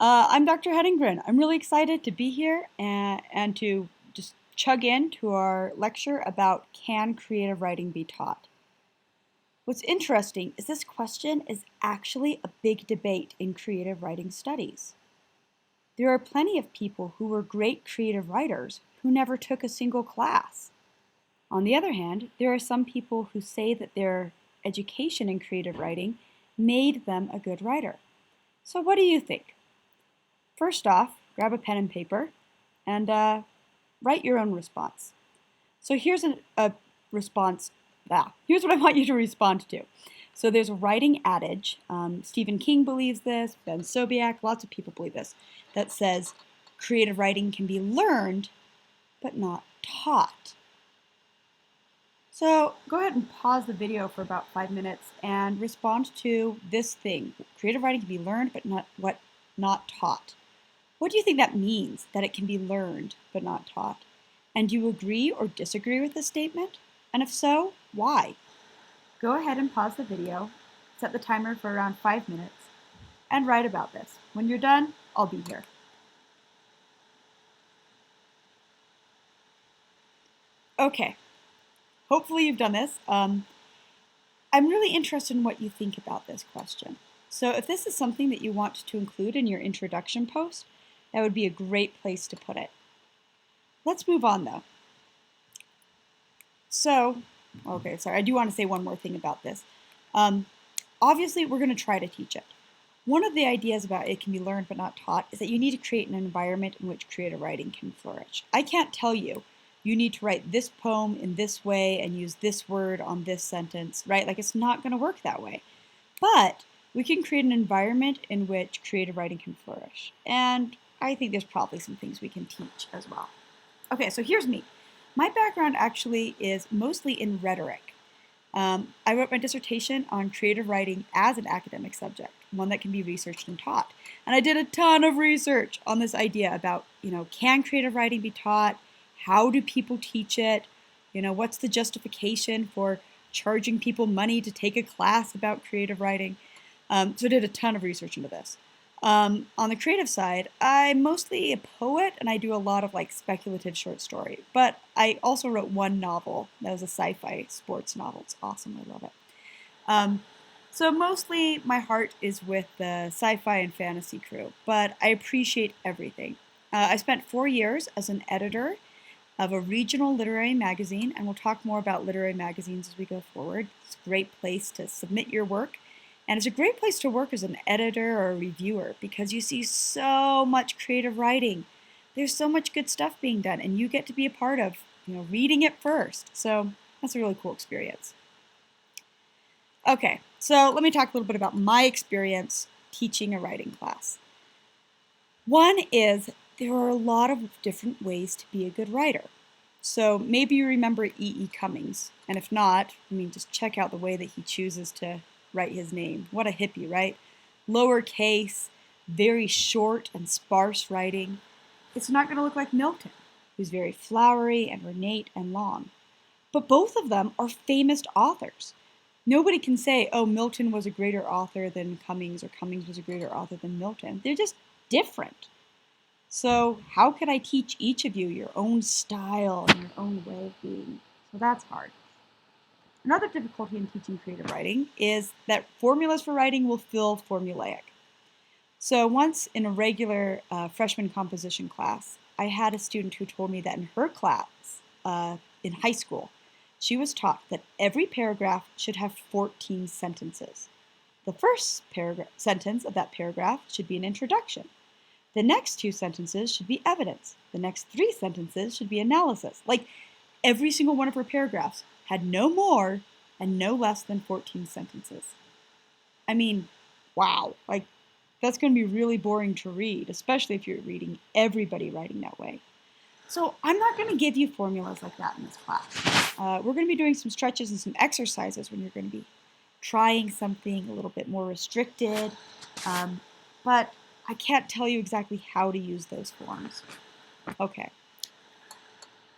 I'm Dr. Hedingren. I'm really excited to be here and to just chug in to our lecture about can creative writing be taught? What's interesting is this question is actually a big debate in creative writing studies. There are plenty of people who were great creative writers who never took a single class. On the other hand, there are some people who say that their education in creative writing made them a good writer. So what do you think? First off, grab a pen and paper and write your own response. So here's a response. Here's what I want you to respond to. So there's a writing adage, Stephen King believes this, Ben Sobiak, lots of people believe this, that says creative writing can be learned but not taught. So go ahead and pause the video for about 5 minutes and respond to this thing. Creative writing can be learned but not taught. What do you think that means, that it can be learned but not taught? And do you agree or disagree with this statement? And if so, why? Go ahead and pause the video, set the timer for around 5 minutes, and write about this. When you're done, I'll be here. Okay, hopefully you've done this. I'm really interested in what you think about this question. So if this is something that you want to include in your introduction post, that would be a great place to put it. Let's move on though. So, okay, sorry, I do want to say one more thing about this. Obviously, we're going to try to teach it. One of the ideas about it can be learned but not taught is that you need to create an environment in which creative writing can flourish. I can't tell you, you need to write this poem in this way and use this word on this sentence, right? Like it's not going to work that way. But we can create an environment in which creative writing can flourish. And I think there's probably some things we can teach as well. Okay, so here's me. My background actually is mostly in rhetoric. I wrote my dissertation on creative writing as an academic subject, one that can be researched and taught. And I did a ton of research on this idea about, can creative writing be taught? How do people teach it? What's the justification for charging people money to take a class about creative writing? So I did a ton of research into this. On the creative side, I'm mostly a poet and I do a lot of speculative short story. But I also wrote one novel that was a sci-fi sports novel. It's awesome. I love it. So mostly my heart is with the sci-fi and fantasy crew, but I appreciate everything. I spent 4 years as an editor of a regional literary magazine, and we'll talk more about literary magazines as we go forward. It's a great place to submit your work. And it's a great place to work as an editor or a reviewer because you see so much creative writing. There's so much good stuff being done, and you get to be a part of, reading it first. So that's a really cool experience. Okay, so let me talk a little bit about my experience teaching a writing class. One is there are a lot of different ways to be a good writer. So maybe you remember E.E. Cummings, and if not, just check out the way that he chooses to write his name. What a hippie, right? Lowercase, very short and sparse writing. It's not going to look like Milton, who's very flowery and ornate and long. But both of them are famous authors. Nobody can say, oh, Milton was a greater author than Cummings or Cummings was a greater author than Milton. They're just different. So how could I teach each of you your own style and your own way of being? So that's hard. Another difficulty in teaching creative writing is that formulas for writing will feel formulaic. So once in a regular freshman composition class, I had a student who told me that in her class in high school, she was taught that every paragraph should have 14 sentences. The first sentence of that paragraph should be an introduction. The next 2 sentences should be evidence. The next 3 sentences should be analysis. Like every single one of her paragraphs had no more and no less than 14 sentences. Wow, that's going to be really boring to read, especially if you're reading everybody writing that way. So I'm not going to give you formulas like that in this class. We're going to be doing some stretches and some exercises when you're going to be trying something a little bit more restricted, but I can't tell you exactly how to use those forms. Okay.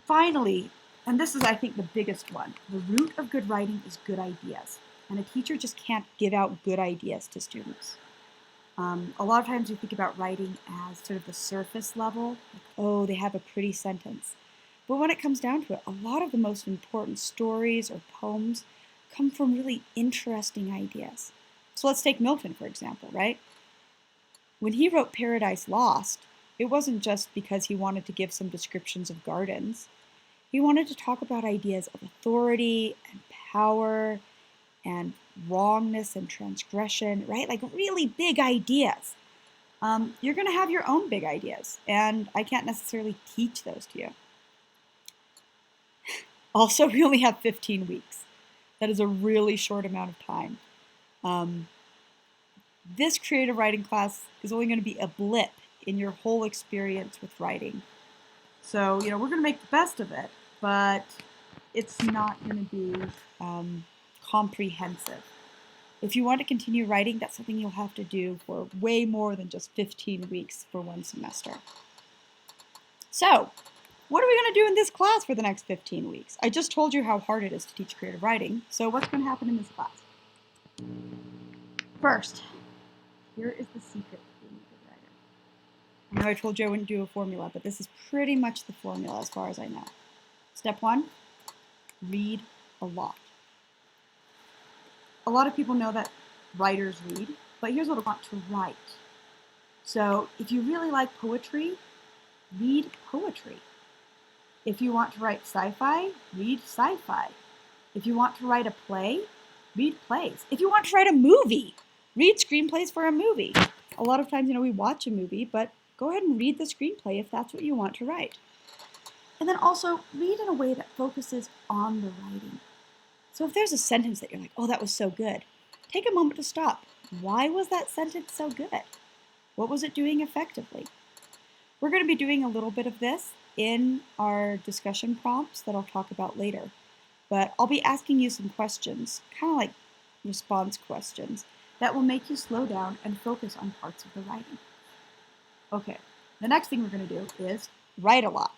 Finally, and this is, I think, the biggest one, the root of good writing is good ideas. And a teacher just can't give out good ideas to students. A lot of times we think about writing as sort of the surface level, like, oh, they have a pretty sentence. But when it comes down to it, a lot of the most important stories or poems come from really interesting ideas. So let's take Milton, for example, right? When he wrote Paradise Lost, it wasn't just because he wanted to give some descriptions of gardens. He wanted to talk about ideas of authority and power and wrongness and transgression, right? Like really big ideas. You're going to have your own big ideas, and I can't necessarily teach those to you. Also, we only have 15 weeks. That is a really short amount of time. This creative writing class is only going to be a blip in your whole experience with writing. So, we're going to make the best of it, but it's not going to be comprehensive. If you want to continue writing, that's something you'll have to do for way more than just 15 weeks for one semester. So, what are we going to do in this class for the next 15 weeks? I just told you how hard it is to teach creative writing, so what's going to happen in this class? First, here is the secret to being a good writer. I know I told you I wouldn't do a formula, but this is pretty much the formula as far as I know. Step 1, read a lot. A lot of people know that writers read, but here's what I want to write. So if you really like poetry, read poetry. If you want to write sci-fi, read sci-fi. If you want to write a play, read plays. If you want to write a movie, read screenplays for a movie. A lot of times, we watch a movie, but go ahead and read the screenplay if that's what you want to write. And then also read in a way that focuses on the writing. So if there's a sentence that you're like, oh, that was so good, take a moment to stop. Why was that sentence so good? What was it doing effectively? We're going to be doing a little bit of this in our discussion prompts that I'll talk about later. But I'll be asking you some questions, kind of like response questions, that will make you slow down and focus on parts of the writing. Okay, the next thing we're going to do is write a lot.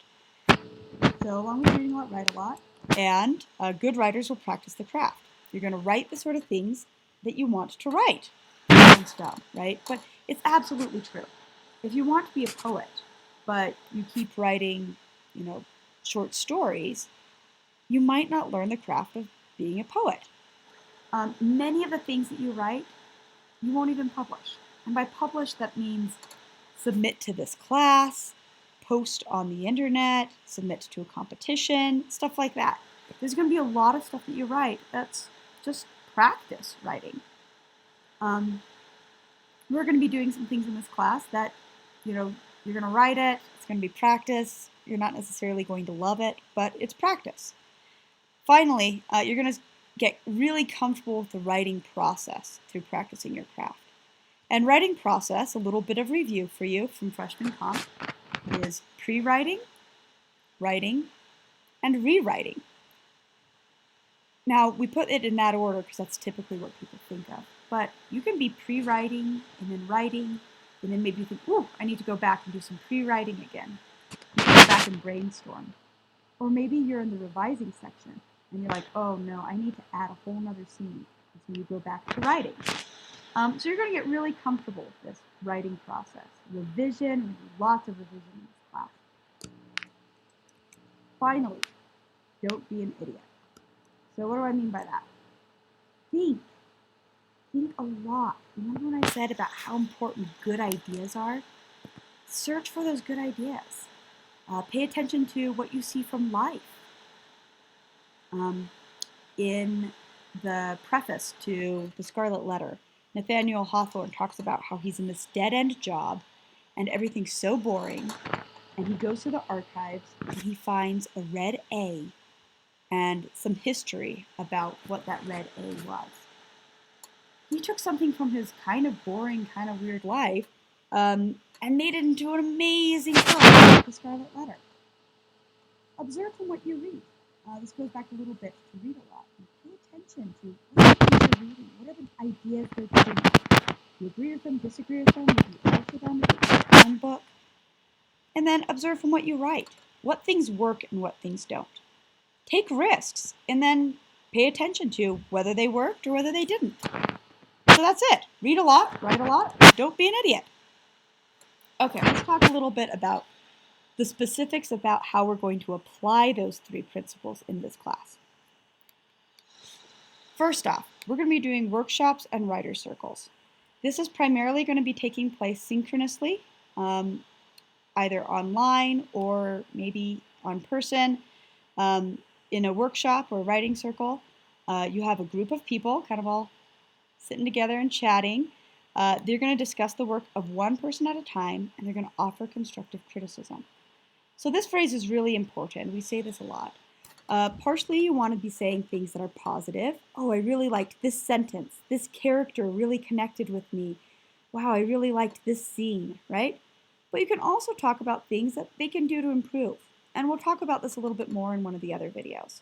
So along with reading a lot, write a lot. And good writers will practice the craft. You're going to write the sort of things that you want to write. Sounds dumb, right? But it's absolutely true. If you want to be a poet, but you keep writing, short stories, you might not learn the craft of being a poet. Many of the things that you write, you won't even publish. And by publish, that means submit to this class, post on the internet, submit to a competition, stuff like that. There's going to be a lot of stuff that you write that's just practice writing. We're going to be doing some things in this class that, you're going to write it, it's going to be practice, you're not necessarily going to love it, but it's practice. Finally, you're going to get really comfortable with the writing process through practicing your craft. And writing process, a little bit of review for you from freshman comp, is pre-writing, writing, and rewriting. Now, we put it in that order because that's typically what people think of. But you can be pre-writing and then writing, and then maybe you think, oh, I need to go back and do some pre-writing again. You can go back and brainstorm. Or maybe you're in the revising section, and you're like, oh no, I need to add a whole nother scene. And so you go back to writing. So you're going to get really comfortable with this writing process. Revision, lots of revision in this class. Finally, don't be an idiot. So what do I mean by that? Think. Think a lot. Remember when I said about how important good ideas are? Search for those good ideas. Pay attention to what you see from life. In the preface to The Scarlet Letter, Nathaniel Hawthorne talks about how he's in this dead-end job and everything's so boring, and he goes to the archives and he finds a red A and some history about what that red A was. He took something from his kind of boring, kind of weird life and made it into an amazing book, The Scarlet Letter. Observe from what you read. This goes back a little bit to read a lot. And pay attention to what things you're reading. What are the ideas they're giving you? Do you agree with them, disagree with them? Do you alter them? Is it your own book? And then observe from what you write. What things work and what things don't. Take risks and then pay attention to whether they worked or whether they didn't. So that's it. Read a lot, write a lot, don't be an idiot. Okay, let's talk a little bit about the specifics about how we're going to apply those 3 principles in this class. First off, we're going to be doing workshops and writer circles. This is primarily going to be taking place synchronously, either online or maybe on person. In a workshop or writing circle, you have a group of people kind of all sitting together and chatting. They're going to discuss the work of one person at a time, and they're going to offer constructive criticism. So this phrase is really important. We say this a lot. Partially, you want to be saying things that are positive. Oh, I really liked this sentence. This character really connected with me. Wow, I really liked this scene, right? But you can also talk about things that they can do to improve. And we'll talk about this a little bit more in one of the other videos.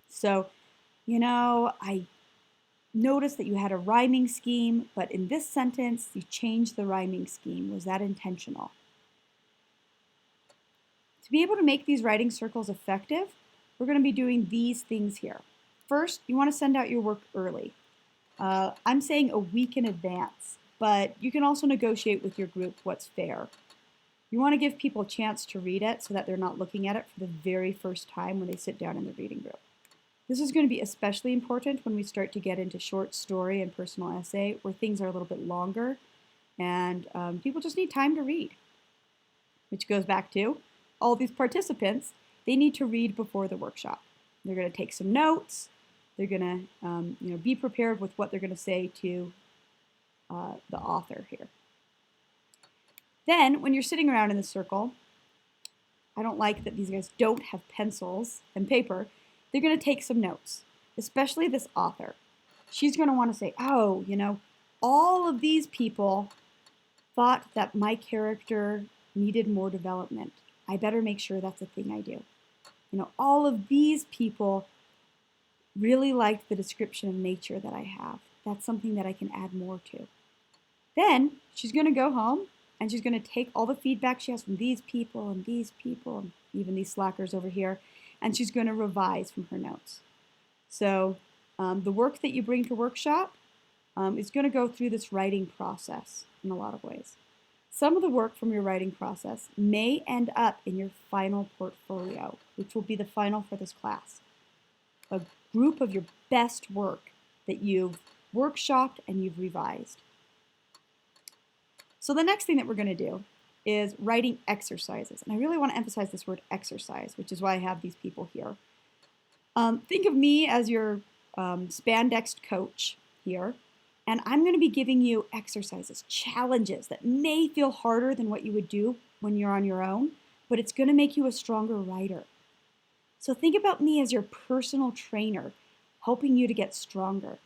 So, I noticed that you had a rhyming scheme, but in this sentence, you changed the rhyming scheme. Was that intentional? To be able to make these writing circles effective, we're going to be doing these things here. First, you want to send out your work early. I'm saying a week in advance, but you can also negotiate with your group what's fair. You want to give people a chance to read it so that they're not looking at it for the very first time when they sit down in the reading group. This is going to be especially important when we start to get into short story and personal essay, where things are a little bit longer and people just need time to read. Which goes back to all these participants, they need to read before the workshop. They're going to take some notes. They're going to be prepared with what they're going to say to the author here. Then, when you're sitting around in the circle, I don't like that these guys don't have pencils and paper. They're going to take some notes, especially this author. She's going to want to say, oh, all of these people thought that my character needed more development. I better make sure that's a thing I do. All of these people really liked the description of nature that I have. That's something that I can add more to. Then she's going to go home and she's going to take all the feedback she has from these people and even these slackers over here, and she's going to revise from her notes. So the work that you bring to workshop is going to go through this writing process in a lot of ways. Some of the work from your writing process may end up in your final portfolio, which will be the final for this class. A group of your best work that you've workshopped and you've revised. So the next thing that we're going to do is writing exercises. And I really want to emphasize this word exercise, which is why I have these people here. Think of me as your spandexed coach here. And I'm going to be giving you exercises, challenges that may feel harder than what you would do when you're on your own, but it's going to make you a stronger writer. So think about me as your personal trainer, helping you to get stronger.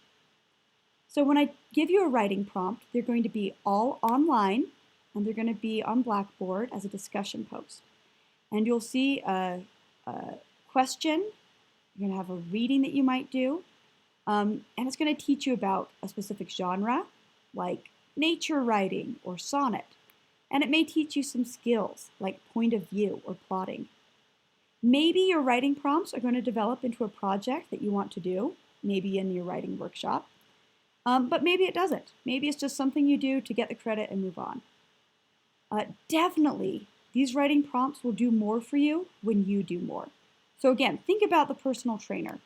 So when I give you a writing prompt, they're going to be all online, and they're going to be on Blackboard as a discussion post. And you'll see a question. You're going to have a reading that you might do. And it's going to teach you about a specific genre, like nature writing or sonnet. And it may teach you some skills, like point of view or plotting. Maybe your writing prompts are going to develop into a project that you want to do, maybe in your writing workshop. But maybe it doesn't. Maybe it's just something you do to get the credit and move on. Definitely, these writing prompts will do more for you when you do more. So again, think about the personal trainer.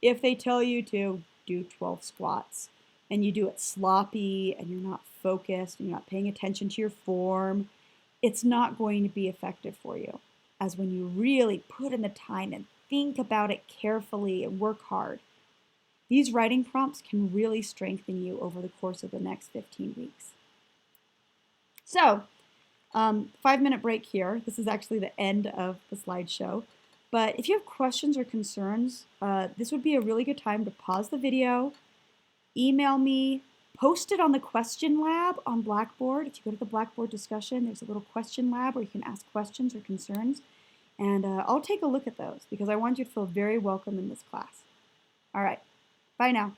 If they tell you to do 12 squats and you do it sloppy and you're not focused and you're not paying attention to your form, it's not going to be effective for you. As when you really put in the time and think about it carefully and work hard. These writing prompts can really strengthen you over the course of the next 15 weeks. So, 5-minute break here. This is actually the end of the slideshow. But if you have questions or concerns, this would be a really good time to pause the video, email me, post it on the question lab on Blackboard. If you go to the Blackboard discussion, there's a little question lab where you can ask questions or concerns. And I'll take a look at those because I want you to feel very welcome in this class. All right. Bye now.